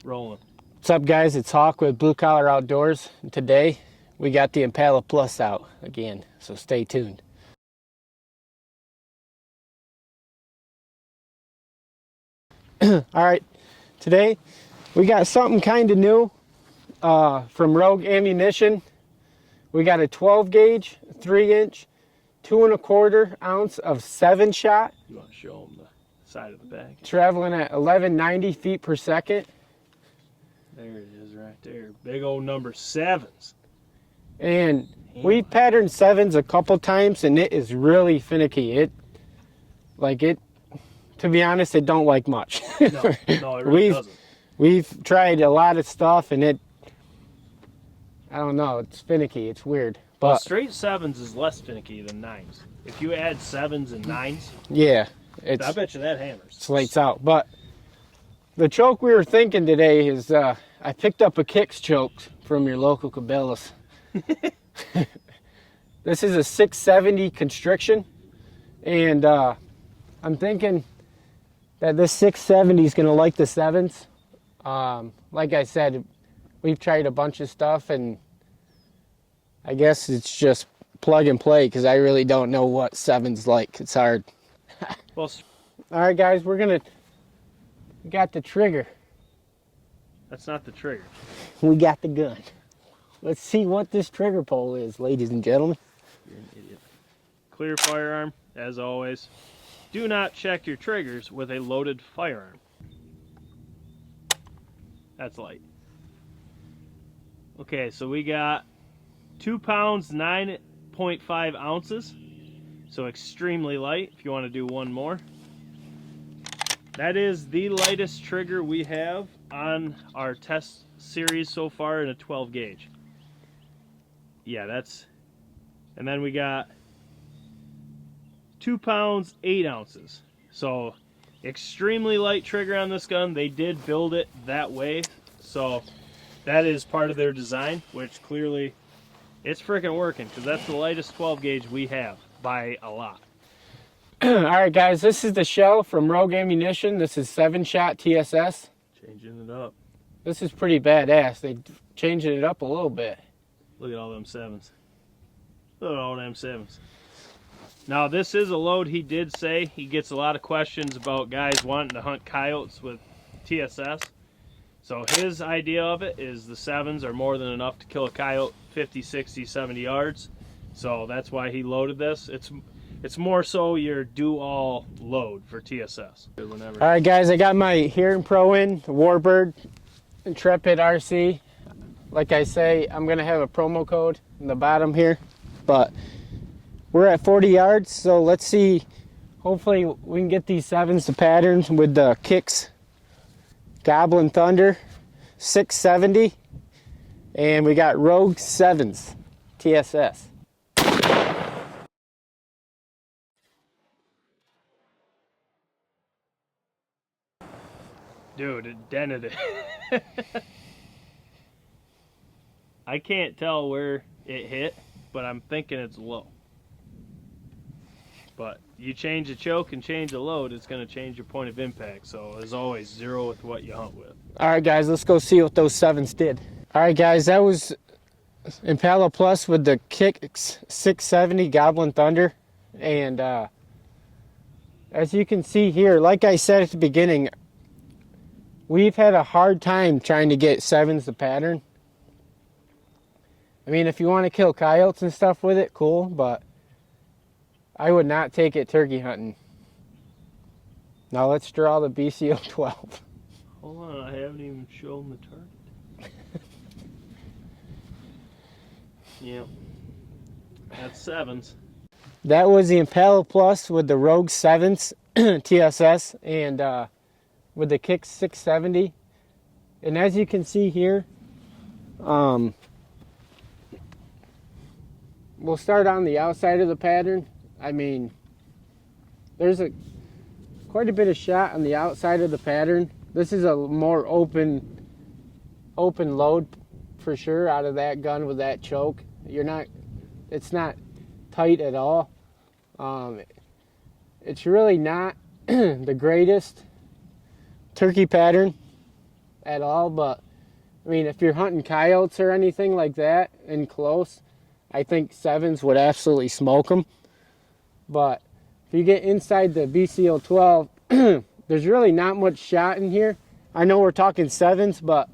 Rolling. What's up, guys? It's Hawk with Blue Collar Outdoors. And today we got the Impala Plus out again, so stay tuned. All right, today we got something kind of new from Rogue Ammunition. We got a 12 gauge, 3-inch, 2 1/4 ounce of 7-shot. You want to show them the side of the bag? Traveling at 1190 feet per second. There it is right there. Big old number 7s. And we've patterned 7s a couple times and it is really finicky. To be honest, it don't like much. No, it really doesn't. We've tried a lot of stuff and I don't know, it's finicky, it's weird. But well, straight 7s is less finicky than 9s. If you add 7s and 9s, yeah, I bet you that hammers. Slates out. But the choke we were thinking today is, I picked up a Kicks choke from your local Cabela's. This is a 670 constriction, and I'm thinking that this 670 is going to like the 7s. Like I said, we've tried a bunch of stuff, and I guess it's just plug and play because I really don't know what 7's like. It's hard. Well, all right, guys, we got the trigger. That's not the trigger. We got the gun. Let's see what this trigger pull is, ladies and gentlemen. You're an idiot. Clear firearm, as always. Do not check your triggers with a loaded firearm. That's light. Okay, so we got 2 pounds, 9.5 ounces. So extremely light if you want to do one more. That is the lightest trigger we have on our test series so far in a 12 gauge. Yeah, that's, and then we got 2 pounds, 8 ounces. So extremely light trigger on this gun. They did build it that way. So that is part of their design, which clearly it's freaking working because that's the lightest 12 gauge we have by a lot. All right, guys, this is the shell from Rogue Ammunition. This is 7-shot TSS. Changing it up. This is pretty badass. They changing it up a little bit. Look at all them 7s. Look at all them 7s. Now, this is a load he did say. He gets a lot of questions about guys wanting to hunt coyotes with TSS. So his idea of it is the 7s are more than enough to kill a coyote 50, 60, 70 yards. So that's why he loaded this. It's more so your do-all load for TSS. All right, guys, I got my Hearing Pro in, the Warbird Intrepid RC. Like I say, I'm going to have a promo code in the bottom here. But we're at 40 yards, so let's see. Hopefully we can get these 7s to pattern with the Kicks Gobblin Thunder 670. And we got Rogue 7s TSS. Dude, it dented it. I can't tell where it hit, but I'm thinking it's low. But you change the choke and change the load, it's going to change your point of impact. So as always, 0 with what you hunt with. All right, guys, let's go see what those 7s did. All right, guys, that was Impala Plus with the Kicks 670 Gobblin Thunder. And as you can see here, like I said at the beginning, we've had a hard time trying to get 7s to pattern. I mean, if you want to kill coyotes and stuff with it, cool, but I would not take it turkey hunting. Now let's draw the BCO 12. Hold on, I haven't even shown the target. Yep, that's 7s. That was the Impala Plus with the Rogue 7s TSS and with the Kicks 670. And as you can see here, we'll start on the outside of the pattern. I mean, there's quite a bit of shot on the outside of the pattern. This is a more open load for sure out of that gun with that choke. It's not tight at all. It's really not the greatest turkey pattern at all, but I mean, if you're hunting coyotes or anything like that in close, I think 7s would absolutely smoke them. But if you get inside the BCO 12, there's really not much shot in here. I know we're talking 7s, but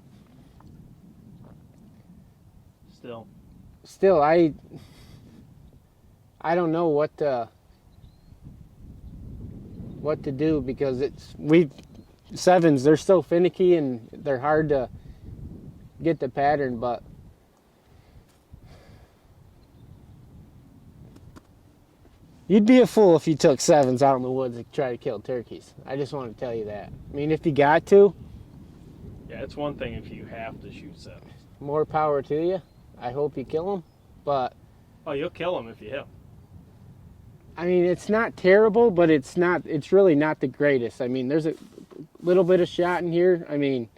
still, I don't know what to do, because 7s, they're so finicky and they're hard to get the pattern. But you'd be a fool if you took 7s out in the woods to try to kill turkeys. I just want to tell you that. I mean, if you got to, yeah, it's one thing if you have to shoot 7s. more power to you. I hope you kill them, but Oh, you'll kill them if you hit 'em. I mean, it's not terrible, but it's really not the greatest. I mean, there's a little bit of shot in here. I mean,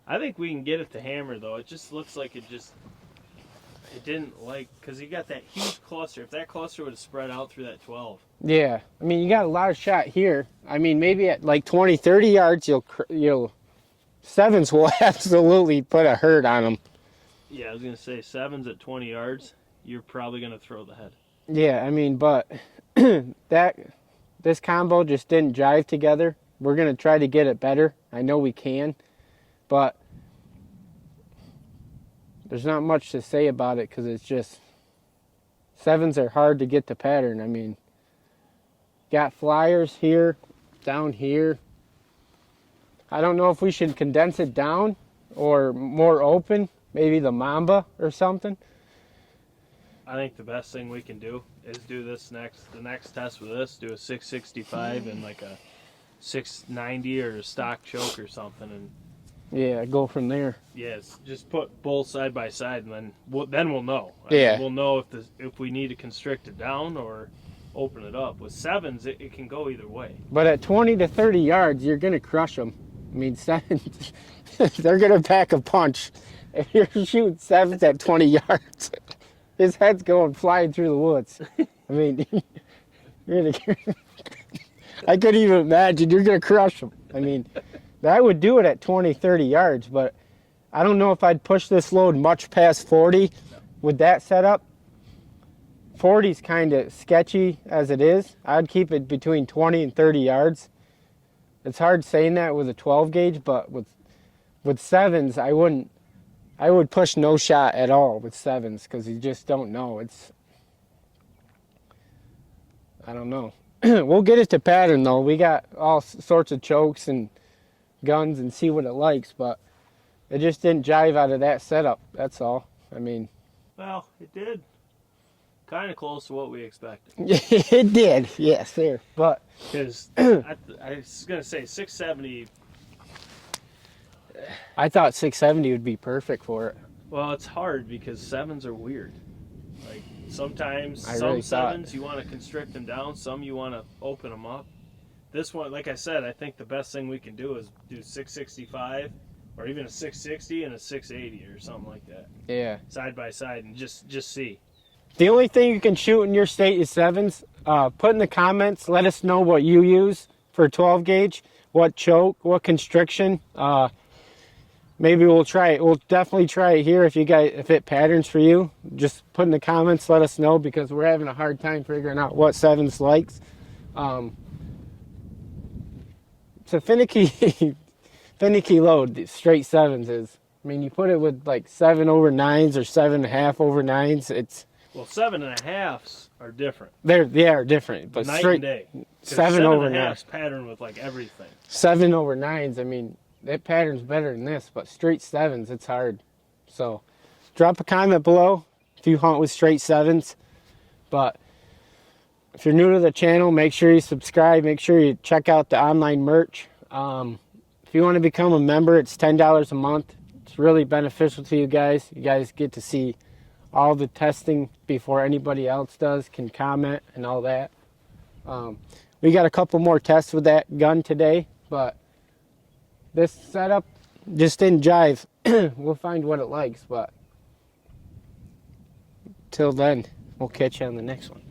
I think we can get it to hammer, though. It just looks like it didn't because you got that huge cluster. If that cluster would have spread out through that 12. yeah. I mean, you got a lot of shot here. I mean, maybe at like 20, 30 yards, you'll 7s will absolutely put a hurt on them. Yeah, I was going to say 7s at 20 yards, you're probably going to throw the head. Yeah, I mean, but this combo just didn't jive together. We're going to try to get it better. I know we can, but there's not much to say about it, because it's just 7s are hard to get the pattern. I mean, got flyers here, down here. I don't know if we should condense it down or more open, maybe the Mamba or something. I think the best thing we can do is do the next test with this, do a 665 and like a 690 or a stock choke or something, and yeah, go from there. yes, just put both side by side, and then we'll know. Yeah, we'll know if we need to constrict it down or open it up. With 7s, it can go either way. but at 20 to 30 yards, you're gonna crush them. I mean, 7s, they're gonna pack a punch. If you're shooting 7s at 20 yards, his head's going flying through the woods. I mean, I couldn't even imagine. You're gonna crush them. I mean, that would do it at 20, 30 yards, but I don't know if I'd push this load much past 40 with that setup. 40's kind of sketchy as it is. I'd keep it between 20 and 30 yards. It's hard saying that with a 12 gauge, but with 7s, I would push no shot at all with 7s, because you just don't know. I don't know. We'll get it to pattern, though. We got all sorts of chokes and guns and see what it likes, but it just didn't jive out of that setup. That's all. I mean, Well, it did. Kind of close to what we expected. it did. Yes, there. But Because I was going to say 670. I thought 670 would be perfect for it. Well, it's hard because 7s are weird. Like sometimes I some really thought- 7s you want to constrict them down, some you want to open them up. This one, like I said, I think the best thing we can do is do 665 or even a 660 and a 680 or something like that. Yeah. Side by side and just see. The only thing you can shoot in your state is 7s. Put in the comments. Let us know what you use for 12 gauge. What choke, what constriction. Maybe we'll try it. We'll definitely try it here if it patterns for you. Just put in the comments, let us know, because we're having a hard time figuring out what 7s likes. It's a finicky load, the straight 7s is. I mean, you put it with like 7 over 9s or 7.5 over 9s. Well, 7.5s are different. They are different, but Night straight and day. 7 over 9. 7.5s pattern with like everything. 7 over 9s, I mean, that pattern's better than this, but straight 7s, it's hard. So drop a comment below if you hunt with straight 7s. But if you're new to the channel, make sure you subscribe. Make sure you check out the online merch. If you want to become a member, it's $10 a month. It's really beneficial to you guys. You guys get to see all the testing before anybody else does, can comment and all that. We got a couple more tests with that gun today, but this setup just didn't jive. We'll find what it likes, but till then, we'll catch you on the next one.